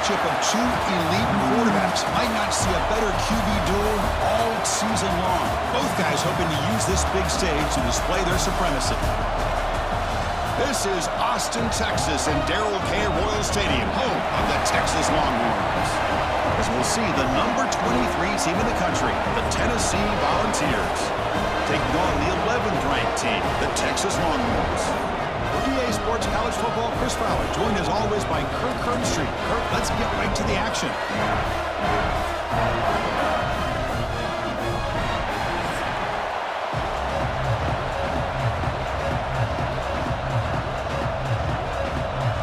matchup of two elite quarterbacks. Might not see a better QB duel all season long. Both guys hoping to use this big stage to display their supremacy. This is Austin, Texas, and Darrell K. Royal Stadium, home of the Texas Longhorns. As we'll see the number 23 team in the country, the Tennessee Volunteers, taking on the 11th ranked team, the Texas Longhorns. For EA Sports College Football, Chris Fowler, joined as always by Kirk Herbstreit. Kirk, let's get right to the action.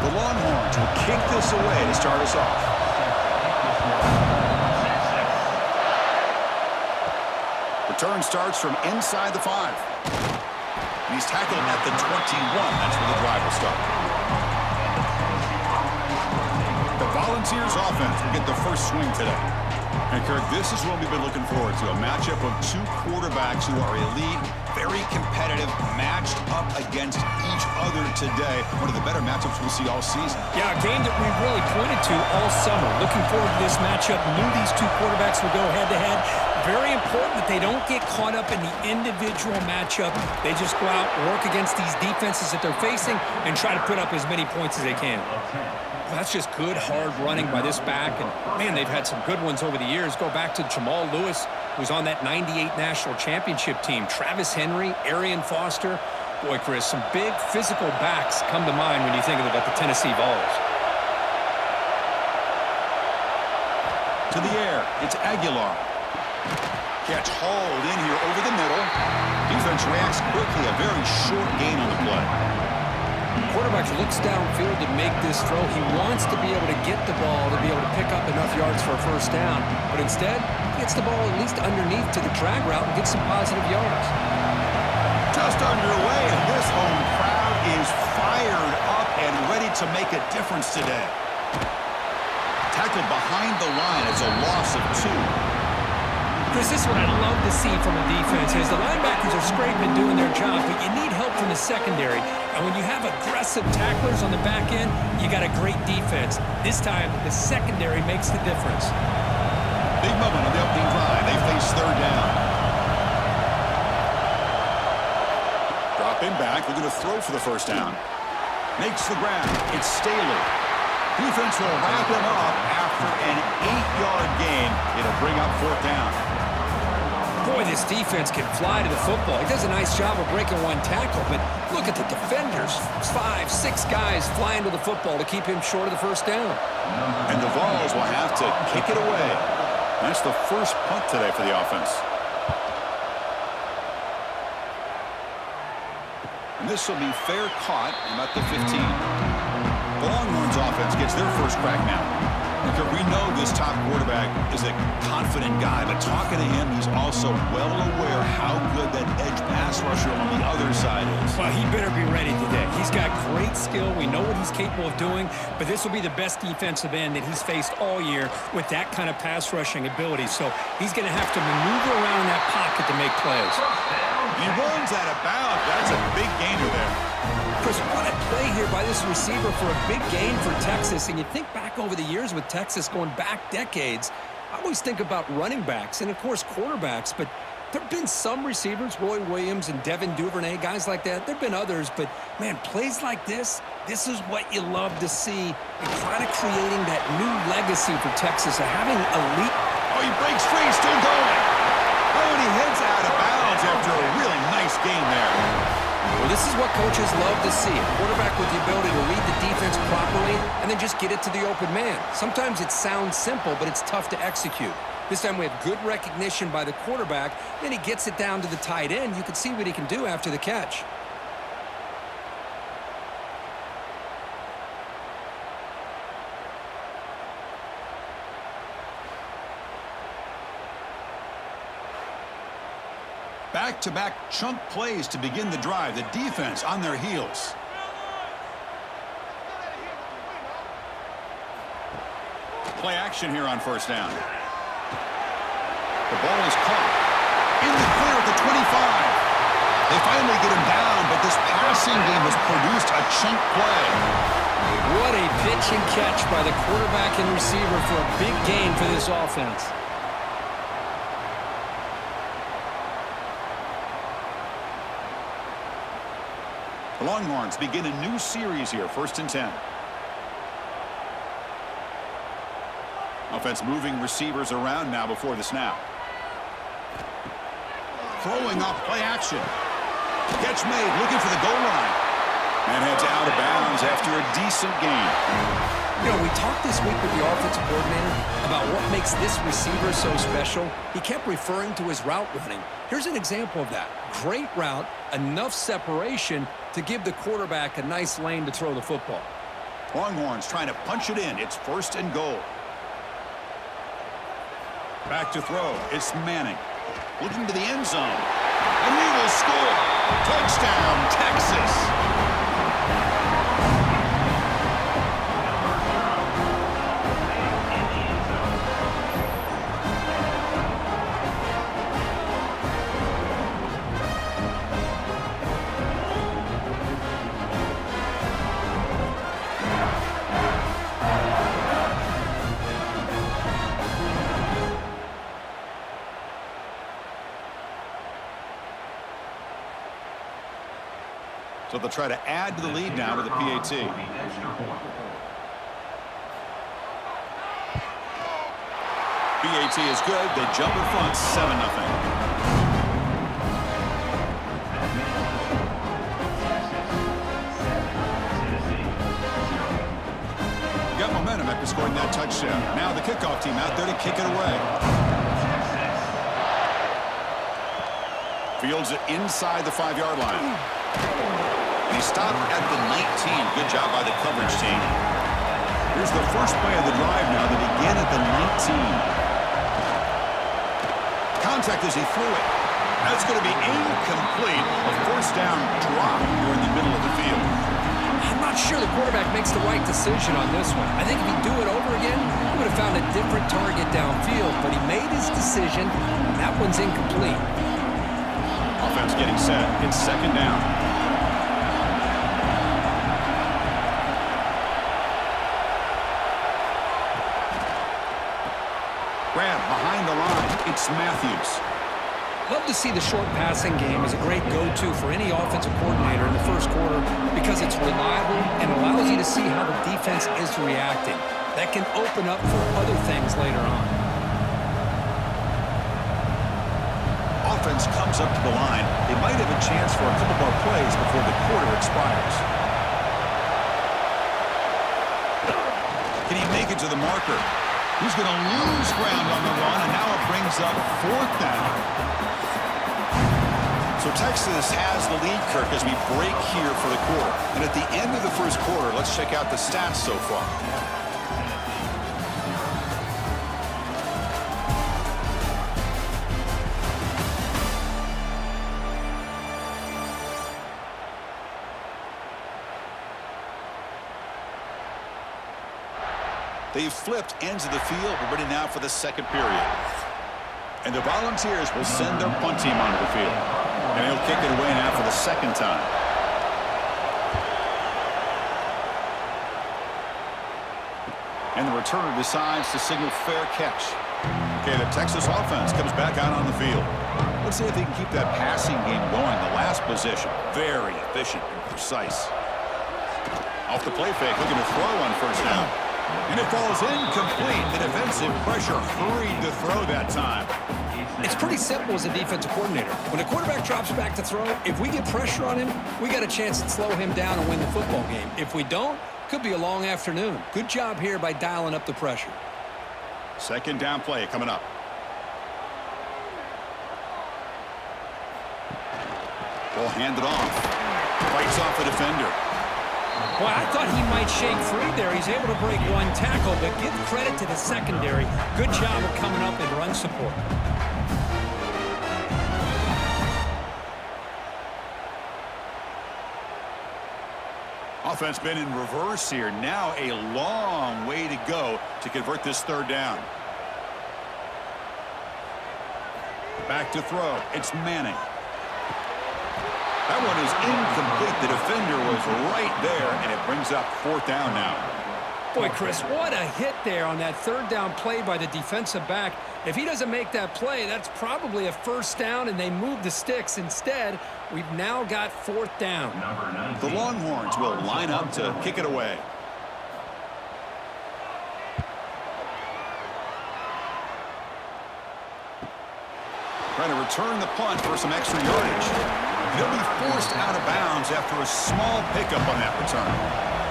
The Longhorns will kick this away to start us off. Return starts from inside the 5. He's tackled at the 21. That's where the drive will start. The Volunteers offense will get the first swing today. And Kirk, this is what we've been looking forward to, a matchup of two quarterbacks who are elite, very competitive, matched up against each other today. One of the better matchups we'll see all season. Yeah, a game that we really pointed to all summer. Looking forward to this matchup. Knew these two quarterbacks would go head-to-head. Very important that they don't get caught up in the individual matchup. They just go out, work against these defenses that they're facing, and try to put up as many points as they can. Well, that's just good, hard running by this back. And, man, they've had some good ones over the years. Go back to Jamal Lewis, who's on that 98 National Championship team. Travis Henry, Arian Foster. Boy, Chris, some big physical backs come to mind when you think about the Tennessee Vols. To the air, it's Aguilar. Catch hauled in here over the middle. Defense reacts quickly, a very short gain on the play. Quarterback looks downfield to make this throw. He wants to be able to get the ball to be able to pick up enough yards for a first down. But instead, he gets the ball at least underneath to the drag route and gets some positive yards. Just underway, and this home crowd is fired up and ready to make a difference today. Tackled behind the line. It's a loss of 2. Chris, this is what I love to see from a defense is the linebackers are scraping, doing their job, but you need help from the secondary. And when you have aggressive tacklers on the back end, you got a great defense. This time, the secondary makes the difference. Big moment on the opening drive. They face third down. Dropping back, looking to throw for the first down. Makes the grab. It's Staley. Defense will wrap him up after an 8-yard gain. It'll bring up fourth down. Boy, this defense can fly to the football. He does a nice job of breaking one tackle, but look at the defenders. 5, 6 guys flying to the football to keep him short of the first down. And the Vols will have to kick it away. That's the first punt today for the offense. And this will be fair caught about the 15. The Longhorns offense gets their first crack now. We know this top quarterback is a confident guy, but talking to him, he's also well aware how good that edge pass rusher on the other side is. Well, he better be ready today. He's got great skill. We know what he's capable of doing, but this will be the best defensive end that he's faced all year with that kind of pass rushing ability. So he's going to have to maneuver around that pocket to make plays. He runs out of bounds. That's a big gainer there. Chris, what a play here by this receiver for a big gain for Texas. And you think back over the years with Texas going back decades, I always think about running backs and, of course, quarterbacks. But there have been some receivers, Roy Williams and Devin Duvernay, guys like that. There have been others. But, man, plays like this is what you love to see. And kind of creating that new legacy for Texas of having elite. Oh, he breaks free, still going. Oh, and he heads out of bounds after a really nice game there. Well, this is what coaches love to see. A quarterback with the ability to read the defense properly and then just get it to the open man. Sometimes it sounds simple, but it's tough to execute. This time we have good recognition by the quarterback. Then he gets it down to the tight end. You can see what he can do after the catch. Back-to-back chunk plays to begin the drive. The defense on their heels. Play action here on first down. The ball is caught. In the clear at the 25. They finally get him down, but the This passing game has produced a chunk play. What a pitch and catch by the quarterback and receiver for a big gain for this offense. The Longhorns begin a new series here, 1st and 10. Offense moving receivers around now before the snap. Throwing off play action. Catch made, looking for the goal line. And heads out of bounds after a decent gain. You know, we talked this week with the offensive coordinator about what makes this receiver so special. He kept referring to his route running. Here's an example of that. Great route, enough separation to give the quarterback a nice lane to throw the football. Longhorns trying to punch it in. It's 1st and goal. Back to throw. It's Manning. Looking to the end zone. And he will score. Touchdown, Texas. So they'll try to add to the lead now with a PAT. PAT is good. They jump in front, 7-0. Got momentum after scoring that touchdown. Now the kickoff team out there to kick it away. Fields it inside the 5-yard line. And he stopped at the 19. Good job by the coverage team. Here's the first play of the drive now. They begin at the 19. Contact as he threw it. That's going to be incomplete. A 1st down drop here in the middle of the field. I'm not sure the quarterback makes the right decision on this one. I think if he'd do it over again, he would have found a different target downfield. But he made his decision. That one's incomplete. Offense getting set. It's 2nd down. Grab behind the line. It's Matthews. Love to see the short passing game as a great go-to for any offensive coordinator in the 1st quarter because it's reliable and allows you to see how the defense is reacting. That can open up for other things later on. Offense comes up to the line. They might have a chance for a couple more plays before the quarter expires. Can he make it to the marker? He's going to lose ground on the run, and now it brings up 4th down. So Texas has the lead, Kirk, as we break here for the quarter. And at the end of the 1st quarter, let's check out the stats so far. They've flipped ends of the field. We're ready now for the 2nd period. And the Volunteers will send their punt team onto the field. And he'll kick it away now for the 2nd time. And the returner decides to signal fair catch. Okay, the Texas offense comes back out on the field. Let's see if they can keep that passing game going. The last possession, very efficient and precise. Off the play fake, looking to throw on 1st down. And it falls incomplete. The defensive pressure hurried to throw that time. It's pretty simple as a defensive coordinator. When a quarterback drops back to throw, if we get pressure on him, we got a chance to slow him down and win the football game. If we don't, could be a long afternoon. Good job here by dialing up the pressure. 2nd down play coming up. Ball handed off. Fights off the defender. Well, I thought he might shake free there. He's able to break one tackle, but give credit to the secondary. Good job of coming up and run support. Offense been in reverse here. Now a long way to go to convert this 3rd down. Back to throw. It's Manning. That one is incomplete. The defender was right there, and it brings up 4th down now. Boy, Chris, what a hit there on that 3rd down play by the defensive back. If he doesn't make that play, that's probably a 1st down, and they move the sticks. Instead, we've now got 4th down. The Longhorns will line up to kick it away. Trying to return the punt for some extra yardage. He'll be forced out of bounds after a small pickup on that return.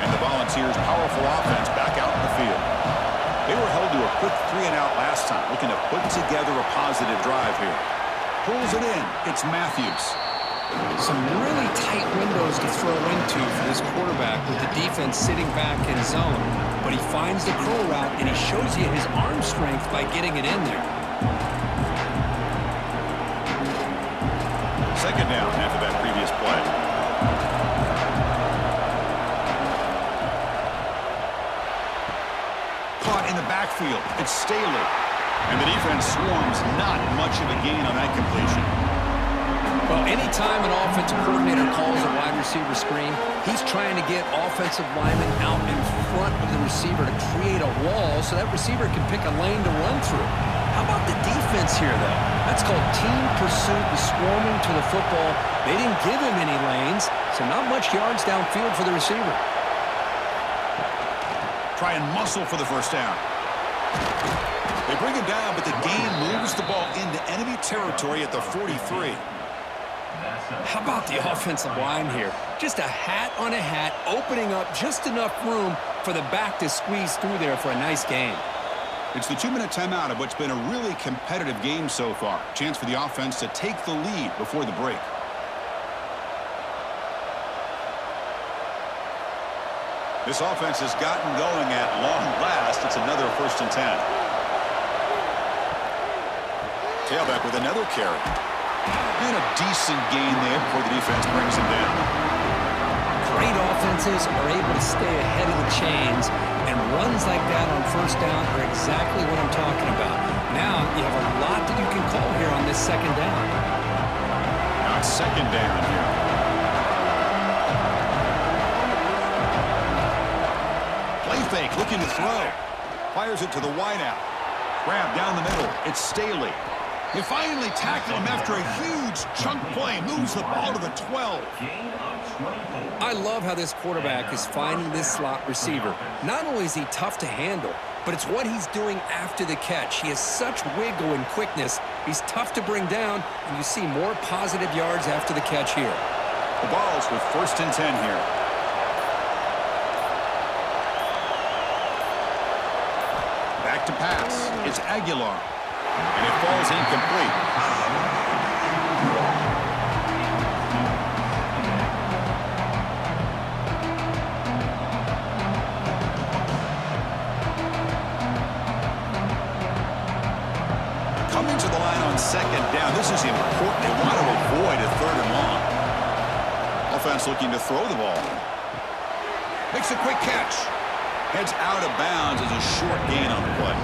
And the Volunteers' powerful offense back out in the field. They were held to a quick 3-and-out last time, looking to put together a positive drive here. Pulls it in. It's Matthews. Some really tight windows to throw into for this quarterback with the defense sitting back in zone. But he finds the curl route, and he shows you his arm strength by getting it in there. 2nd down after that previous play. Caught in the backfield. It's Staley. And the defense swarms. Not much of a gain on that completion. Well, anytime an offensive coordinator calls a wide receiver screen, he's trying to get offensive linemen out in front of the receiver to create a wall so that receiver can pick a lane to run through. How about the defense here, though? That's called team pursuit and swarming to the football. They didn't give him any lanes, so not much yards downfield for the receiver. Try and muscle for the 1st down. They bring him down, but the game moves the ball into enemy territory at the 43. How about the offensive line here? Just a hat on a hat, opening up just enough room for the back to squeeze through there for a nice gain. It's the 2-minute timeout of what's been a really competitive game so far. Chance for the offense to take the lead before the break. This offense has gotten going at long last. It's another 1st and 10. Tailback with another carry. And a decent gain there before the defense brings him down. Great offenses are able to stay ahead of the chains, and runs like that on 1st down are exactly what I'm talking about. Now you have a lot that you can call here on this 2nd down. Now it's 2nd down here. Play fake, looking to throw. Fires it to the wideout. Grab down the middle. It's Staley. You finally tackle him after a huge chunk play. Moves the ball to the 12. I love how this quarterback is finding this slot receiver. Not only is he tough to handle, but it's what he's doing after the catch. He has such wiggle and quickness. He's tough to bring down, and you see more positive yards after the catch here. The Vols with 1st and 10 here. Back to pass. It's Aguilar. And it falls incomplete. Coming to the line on 2nd down. This is important. They want to avoid a 3rd and long. Offense looking to throw the ball. Makes a quick catch. Heads out of bounds as a short gain on the play.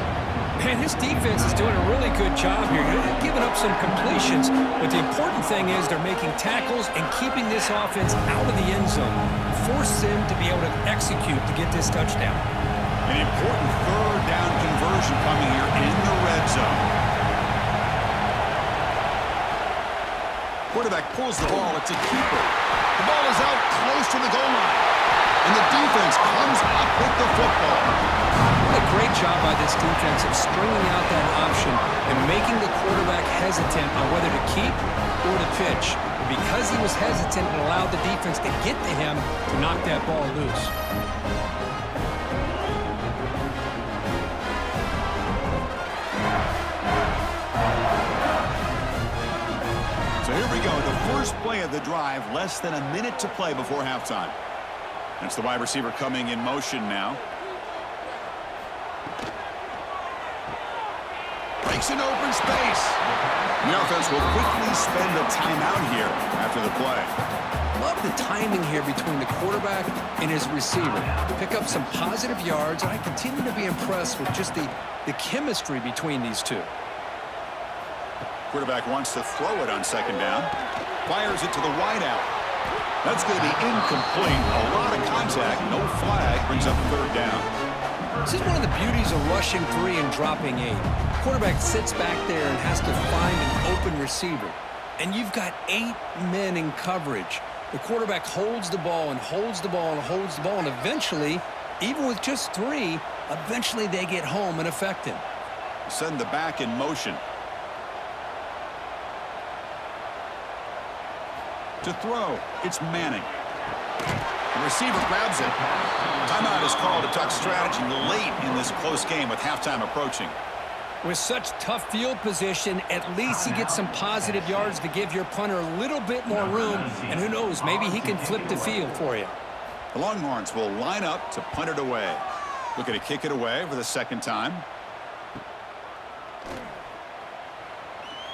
Man, this defense is doing a really good job here. They're giving up some completions, but the important thing is they're making tackles and keeping this offense out of the end zone. Force them to be able to execute to get this touchdown. An important 3rd down conversion coming here in the red zone. Quarterback pulls the ball. It's a keeper. The ball is out close to the goal line. And the defense comes up with the football. What a great job by this defense of stringing out that option and making the quarterback hesitant on whether to keep or to pitch. And because he was hesitant and allowed the defense to get to him to knock that ball loose. So here we go. The first play of the drive, less than a minute to play before halftime. That's the wide receiver coming in motion now. Breaks an open space. The offense will quickly spend a timeout here after the play. Love the timing here between the quarterback and his receiver. Pick up some positive yards, and I continue to be impressed with just the chemistry between these two. Quarterback wants to throw it on 2nd down. Fires it to the wideout. That's going to be incomplete. A lot of contact. No flag. Brings up third down. This is one of the beauties of rushing 3 and dropping 8. Quarterback sits back there and has to find an open receiver. And you've got 8 men in coverage. The quarterback holds the ball and holds the ball and holds the ball, and eventually, even with just 3, eventually they get home and affect him. Send the back in motion. To throw, it's Manning. The receiver grabs it. Timeout is called to talk strategy late in this close game with halftime approaching. With such tough field position, at least he gets some positive yards to give your punter a little bit more room. And who knows, maybe he can flip the field for you. The Longhorns will line up to punt it away. Looking to kick it away for the second time.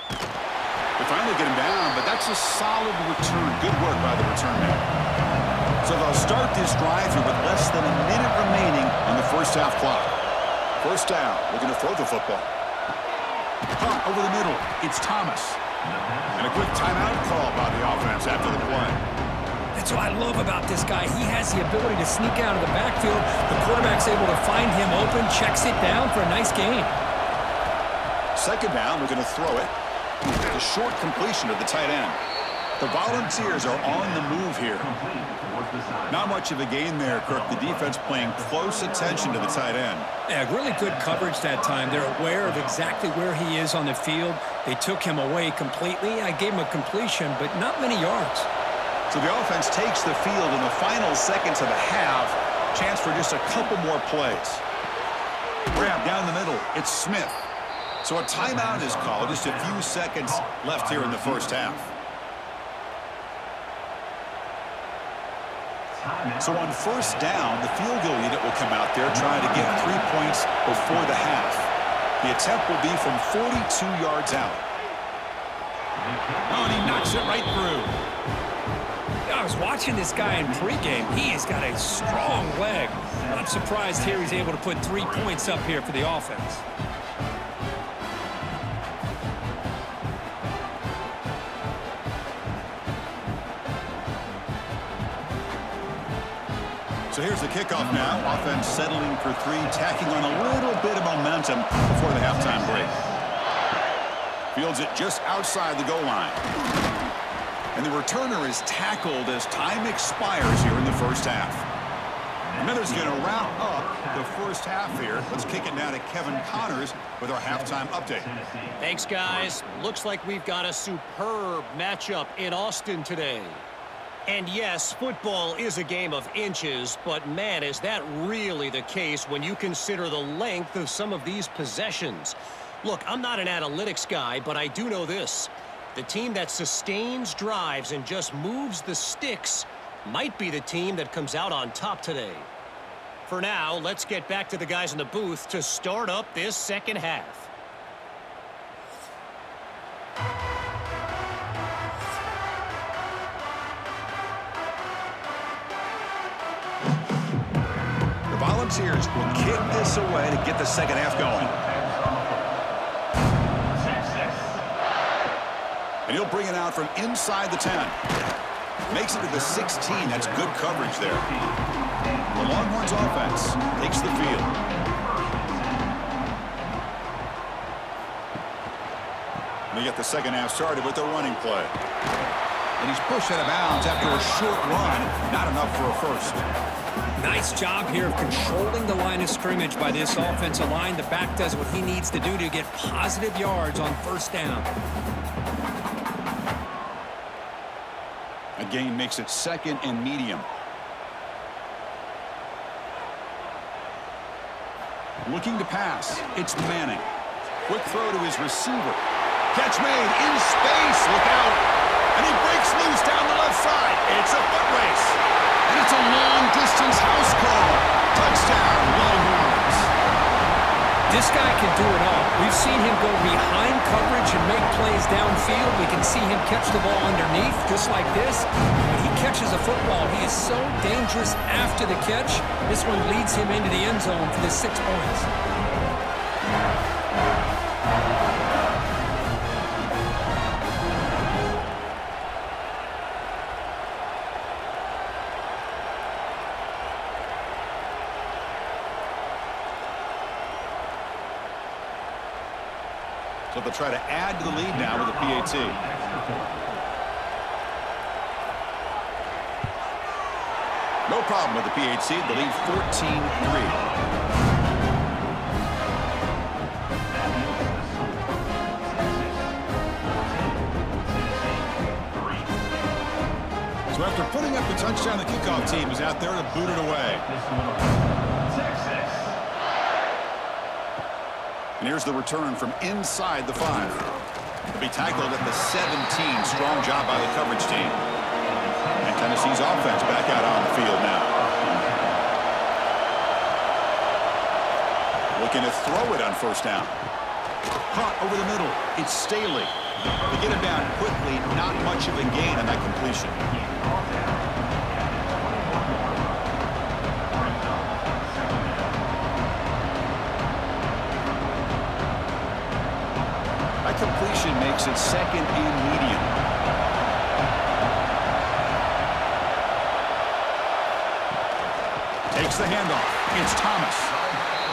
They finally get him down, but that's a solid return. Good work by the return man. So they'll start this drive here with less than a minute remaining on the first half clock. First down, looking to throw the football. Caught over the middle, it's Thomas. And a quick timeout call by the offense after the play. That's what I love about this guy. He has the ability to sneak out of the backfield. The quarterback's able to find him open, checks it down for a nice gain. Second down, we're going to throw it. The short completion of the tight end. The Volunteers are on the move here. Not much of a gain there, Kirk. The defense paying close attention to the tight end. Yeah, really good coverage that time. They're aware of exactly where he is on the field. They took him away completely. I gave him a completion, but not many yards. So the offense takes the field in the final seconds of the half. Chance for just a couple more plays. Grab down the middle. It's Smith. So a timeout is called. Just a few seconds left here in the first half. So on first down, the field goal unit will come out there trying to get 3 points before the half. The attempt will be from 42 yards out. Oh, and he knocks it right through. I was watching this guy in pregame. He has got a strong leg. Not surprised here he's able to put 3 points up here for the offense. So here's the kickoff now. Offense settling for 3, tacking on a little bit of momentum before the halftime break. Fields it just outside the goal line. And the returner is tackled as time expires here in the first half. Miller's going to wrap up the first half here. Let's kick it now to Kevin Connors with our halftime update. Thanks, guys. Looks like we've got a superb matchup in Austin today. And yes, football is a game of inches, but man, is that really the case when you consider the length of some of these possessions. Look, I'm not an analytics guy, but I do know this. The team that sustains drives and just moves the sticks might be the team that comes out on top today. For now, let's get back to the guys in the booth to start up this second half. Volunteers will kick this away to get the second half going. And he'll bring it out from inside the 10. Makes it to the 16. That's good coverage there. The Longhorns offense takes the field. They get the second half started with the running play. And he's pushed out of bounds after a short run. Not enough for a first. Nice job here of controlling the line of scrimmage by this offensive line. The back does what he needs to do to get positive yards on first down. A gain makes it second and medium. Looking to pass. It's Manning. Quick throw to his receiver. Catch made in space. Look out. And he breaks loose down the left side. It's a foot race. And it's a long-distance house call. Touchdown, Longhorns. This guy can do it all. We've seen him go behind coverage and make plays downfield. We can see him catch the ball underneath, just like this. When he catches a football, he is so dangerous after the catch. This one leads him into the end zone for the 6 points. So they'll try to add to the lead now with a PAT. No problem with the PAT. The lead 14-3. So after putting up the touchdown, the kickoff team is out there to boot it away. And here's the return from inside the 5. He'll be tackled at the 17. Strong job by the coverage team. And Tennessee's offense back out on the field now. Looking to throw it on first down. Caught over the middle. It's Staley. They get him down quickly. Not much of a gain on that completion. That completion makes it second and medium. Takes the handoff. It's Thomas.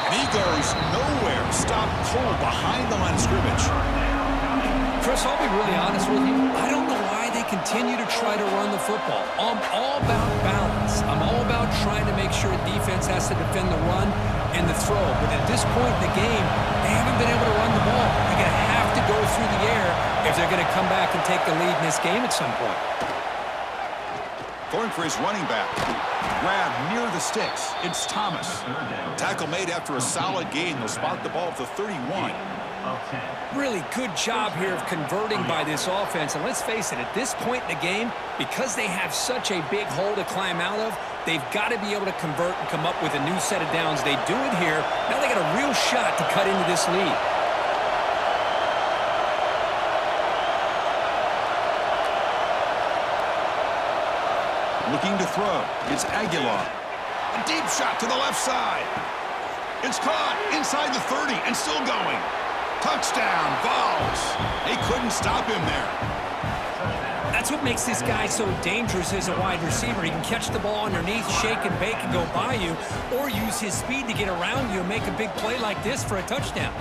And he goes nowhere. Stopped cold behind the line of scrimmage. Chris, I'll be really honest with you. I don't know why they continue to try to run the football. I'm all about balance. I'm all about trying to make sure defense has to defend the run and the throw. But at this point in the game, they haven't been able to run the ball. They're going to have to go through the air if they're going to come back and take the lead in this game at some point. Going for his running back. Grab near the sticks. It's Thomas. Tackle made after a solid gain. They'll spot the ball at the 31. Really good job here of converting by this offense. And let's face it, at this point in the game, because they have such a big hole to climb out of, they've got to be able to convert and come up with a new set of downs. They do it here. Now they got a real shot to cut into this lead. Looking to throw. It's Aguilar. A deep shot to the left side. It's caught inside the 30 and still going. Touchdown, Vols. They couldn't stop him there. That's what makes this guy so dangerous as a wide receiver. He can catch the ball underneath, shake and bake and go by you, or use his speed to get around you and make a big play like this for a touchdown.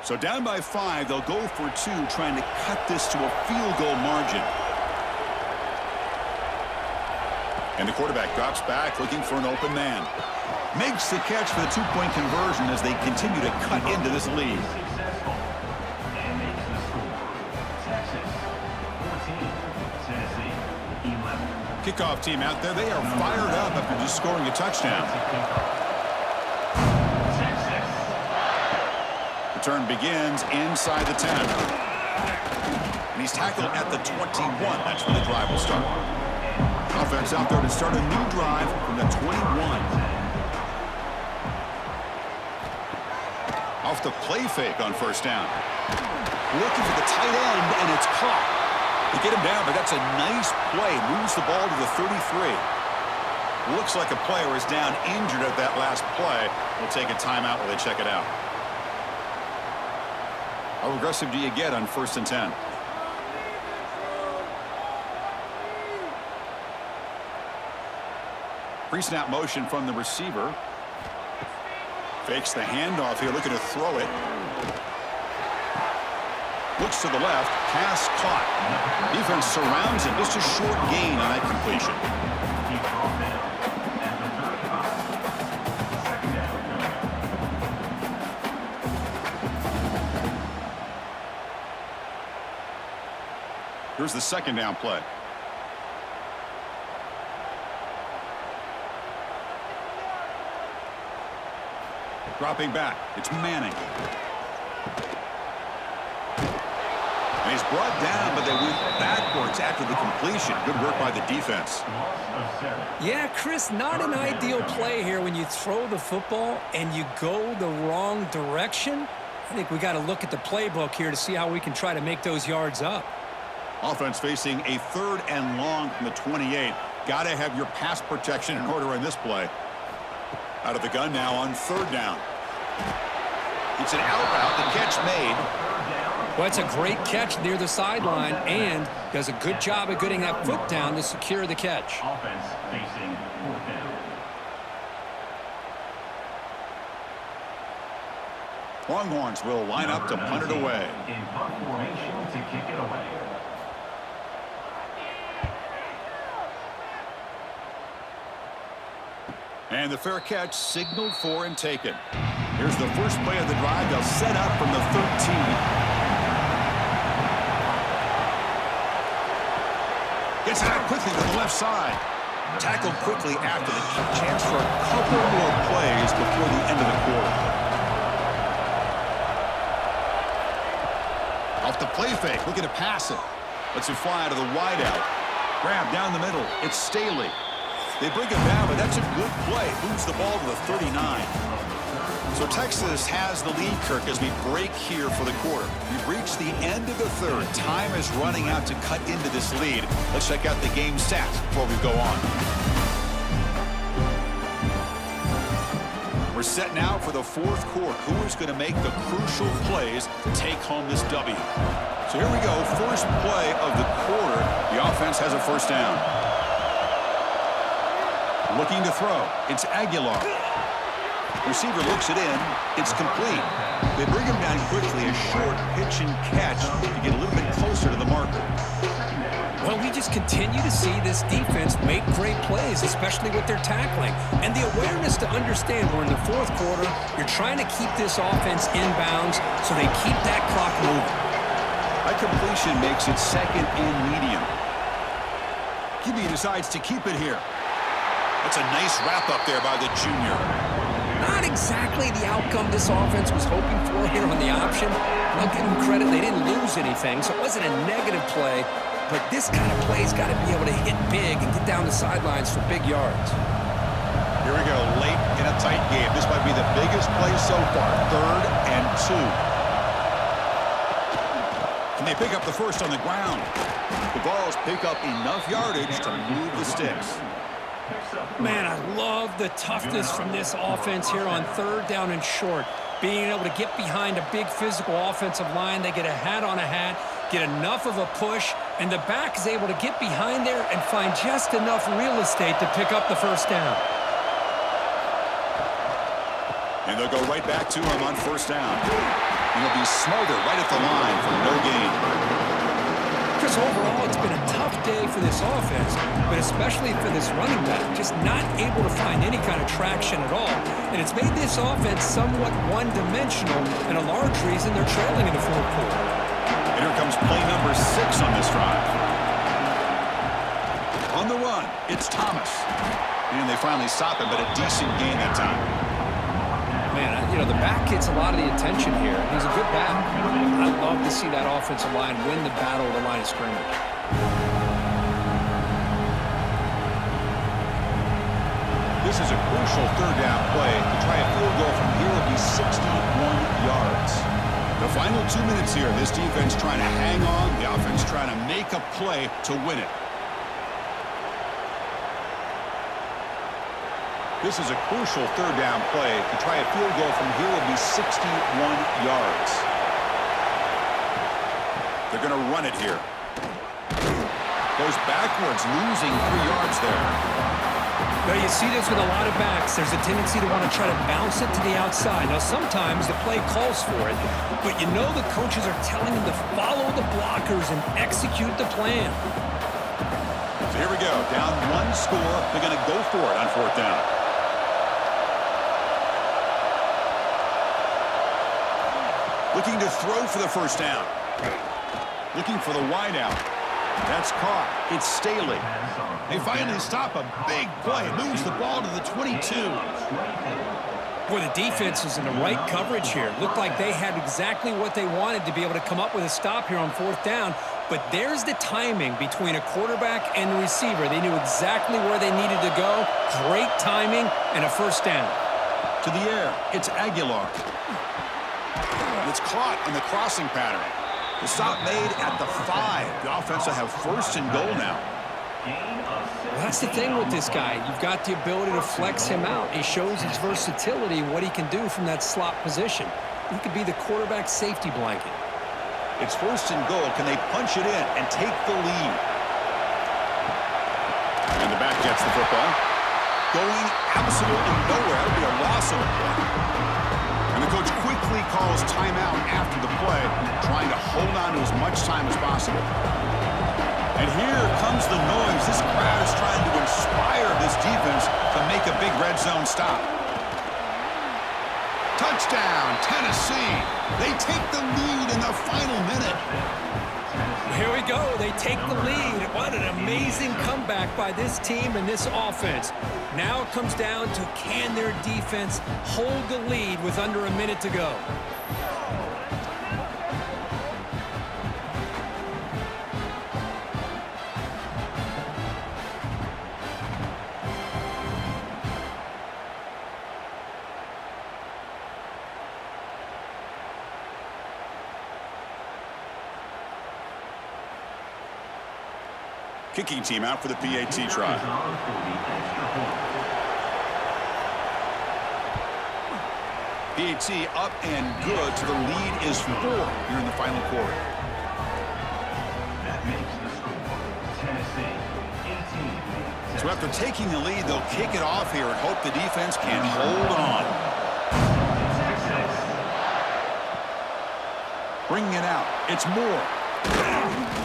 So down by 5, they'll go for 2, trying to cut this to a field goal margin. And the quarterback drops back, looking for an open man. Makes the catch for the 2-point conversion as they continue to cut into this lead. Kickoff team out there, they are fired up after just scoring a touchdown. Return begins inside the 10. And he's tackled at the 21. That's where the drive will start. Offense out there to start a new drive from the 21. Off the play fake on first down. Looking for the tight end, and it's caught. They get him down, but that's a nice play. Moves the ball to the 33. Looks like a player is down injured at that last play. We'll take a timeout while they check it out. How aggressive do you get on 1st and 10? Pre-snap motion from the receiver. Fakes the handoff here, looking to throw it. Looks to the left, pass caught. Defense surrounds him, just a short gain on that completion. Here's the 2nd down play. Dropping back, it's Manning. And he's brought down, but they went backwards after the completion. Good work by the defense. Yeah, Chris, not an ideal play here when you throw the football and you go the wrong direction. I think we got to look at the playbook here to see how we can try to make those yards up. Offense facing a 3rd and long from the 28. Got to have your pass protection in order in this play. Out of the gun now on 3rd down. It's an out route. The catch made. Well, it's a great catch near the sideline and does a good job of getting that foot down to secure the catch. Offense facing 4th down. Longhorns will line up to punt it away. In punt formation to kick it away. And the fair catch signaled for and taken. Here's the first play of the drive. They'll set up from the 13. Gets it out quickly to the left side. Tackled quickly after the chance for a couple more plays before the end of the quarter. Off the play fake, looking to pass it. Lets it fly out of the wideout. Grab down the middle. It's Staley. They bring him down, but that's a good play. Moves the ball to the 39. So Texas has the lead, Kirk, as we break here for the quarter. We've reached the end of the 3rd. Time is running out to cut into this lead. Let's check out the game stats before we go on. We're set now for the 4th quarter. Who is going to make the crucial plays to take home this W? So here we go. First play of the quarter. The offense has a 1st down. Looking to throw. It's Aguilar. Receiver looks it in. It's complete. They bring him down quickly. A short pitch and catch to get a little bit closer to the marker. Well, we just continue to see this defense make great plays, especially with their tackling. And the awareness to understand we're in the 4th quarter, you're trying to keep this offense in bounds so they keep that clock moving. A completion makes it 2nd and medium. QB decides to keep it here. That's a nice wrap-up there by the junior. Not exactly the outcome this offense was hoping for here on the option. I'll give them credit. They didn't lose anything, so it wasn't a negative play. But this kind of play's got to be able to hit big and get down the sidelines for big yards. Here we go, late in a tight game. This might be the biggest play so far. 3rd and 2. Can they pick up the first on the ground? The Vols pick up enough yardage to move the sticks. Man, I love the toughness from this offense here on 3rd down and short. Being able to get behind a big physical offensive line. They get a hat on a hat, get enough of a push, and the back is able to get behind there and find just enough real estate to pick up the 1st down. And they'll go right back to him on 1st down. And he'll be smothered right at the line for no gain. Chris, overall, it's been a tough day for this offense, but especially for this running back, just not able to find any kind of traction at all. And it's made this offense somewhat one-dimensional, and a large reason they're trailing in the 4th quarter. And here comes play number 6 on this drive. On the run, it's Thomas. And they finally stop him, but a decent gain that time. Man, the back gets a lot of the attention here. He's a good back. I love to see that offensive line win the battle of the line of scrimmage. This is a crucial 3rd down play. To try a field goal from here will be 61 yards. The final 2 minutes here. This defense trying to hang on. The offense trying to make a play to win it. This is a crucial 3rd down play. To try a field goal from here will be 61 yards. They're going to run it here. Goes backwards, losing 3 yards there. Now, you see this with a lot of backs. There's a tendency to want to try to bounce it to the outside. Now, sometimes the play calls for it, but you know the coaches are telling them to follow the blockers and execute the plan. So here we go. Down 1 score. They're going to go for it on 4th down. Looking to throw for the 1st down. Looking for the wideout. That's caught. It's Staley. They finally stop a big play. Moves the ball to the 22. Boy, the defense is in the right coverage here. Looked like they had exactly what they wanted to be able to come up with a stop here on 4th down. But there's the timing between a quarterback and the receiver. They knew exactly where they needed to go. Great timing and a 1st down. To the air. It's Aguilar. It's caught on the crossing pattern. The stop made at the 5. The offense will have first and goal now. Well, that's the thing with this guy. You've got the ability to flex him out. He shows his versatility, what he can do from that slot position. He could be the quarterback safety blanket. It's first and goal. Can they punch it in and take the lead? And the back gets the football. Going absolutely nowhere. That'll be a loss of a play. And the coach quickly calls timeout after the play, trying to hold on to as much time as possible. And here comes the noise. This crowd is trying to inspire this defense to make a big red zone stop. Touchdown, Tennessee. They take the lead in the final minute. Here we go. They take the lead. What an amazing comeback by this team and this offense. Now it comes down to, can their defense hold the lead with under a minute to go? Kicking team out for the PAT try. PAT up and good, so the lead is 4 here in the final quarter. That makes the score Tennessee 18. So after taking the lead, they'll kick it off here and hope the defense can hold on. Bringing it out. It's Moore.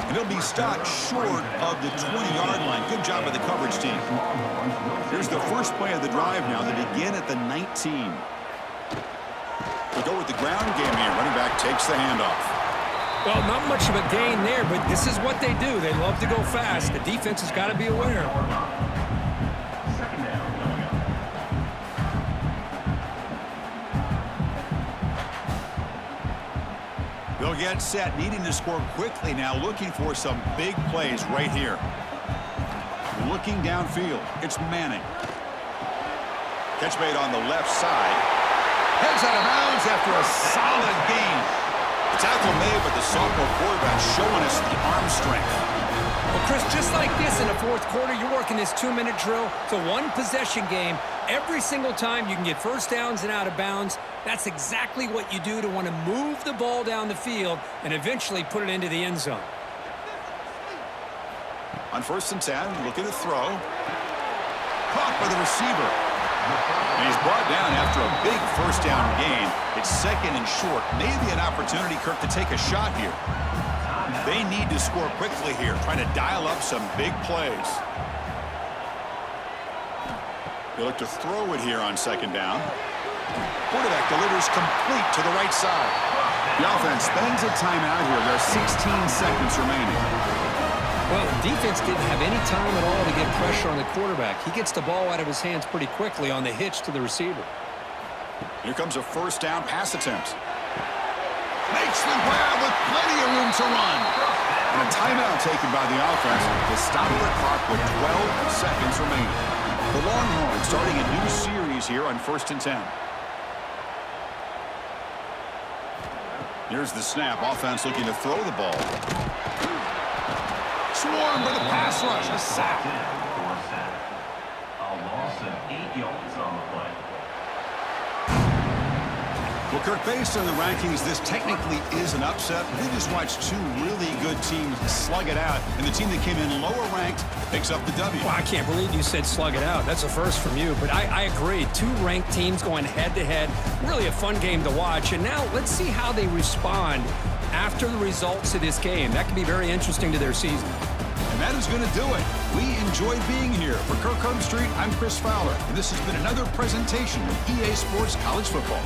And he'll be stopped short of the 20-yard line. Good job by the coverage team. Here's the first play of the drive now. They begin at the 19. We go with the ground game here. Running back takes the handoff. Well, not much of a gain there, but this is what they do. They love to go fast. The defense has got to be aware. Second down coming up. They'll get set, needing to score quickly now, looking for some big plays right here. Looking downfield, it's Manning. Catch made on the left side. Heads out of bounds after a solid gain. The tackle made, but the sophomore quarterback showing us the arm strength. Well, Chris, just like this in the fourth quarter, you're working this 2-minute drill. It's a one-possession game. Every single time you can get first downs and out of bounds. That's exactly what you do to want to move the ball down the field and eventually put it into the end zone. On first and 10, look at the throw. Caught by the receiver. And he's brought down after a big first down gain. It's second and short. Maybe an opportunity, Kirk, to take a shot here. They need to score quickly here, trying to dial up some big plays. They look to throw it here on second down. Quarterback delivers complete to the right side. The offense spends a timeout here. There are 16 seconds remaining. Well, the defense didn't have any time at all to get pressure on the quarterback. He gets the ball out of his hands pretty quickly on the hitch to the receiver. Here comes a first down pass attempt. Makes the grab with plenty of room to run. And a timeout taken by the offense to stop the clock with 12 seconds remaining. The Longhorns starting a new series here on first and 10. Here's the snap. Offense looking to throw the ball. Swarmed by the pass rush. A sack. For a sack. A loss of 8 yards on the play. Well, Kirk, based on the rankings, this technically is an upset. We just watched two really good teams slug it out, and the team that came in lower ranked picks up the W. Well, I can't believe you said slug it out. That's a first from you, but I agree. Two ranked teams going head-to-head. Really a fun game to watch, and now let's see how they respond after the results of this game. That could be very interesting to their season. And that is going to do it. We enjoyed being here. For Kirk Street, I'm Chris Fowler, and this has been another presentation of EA Sports College Football.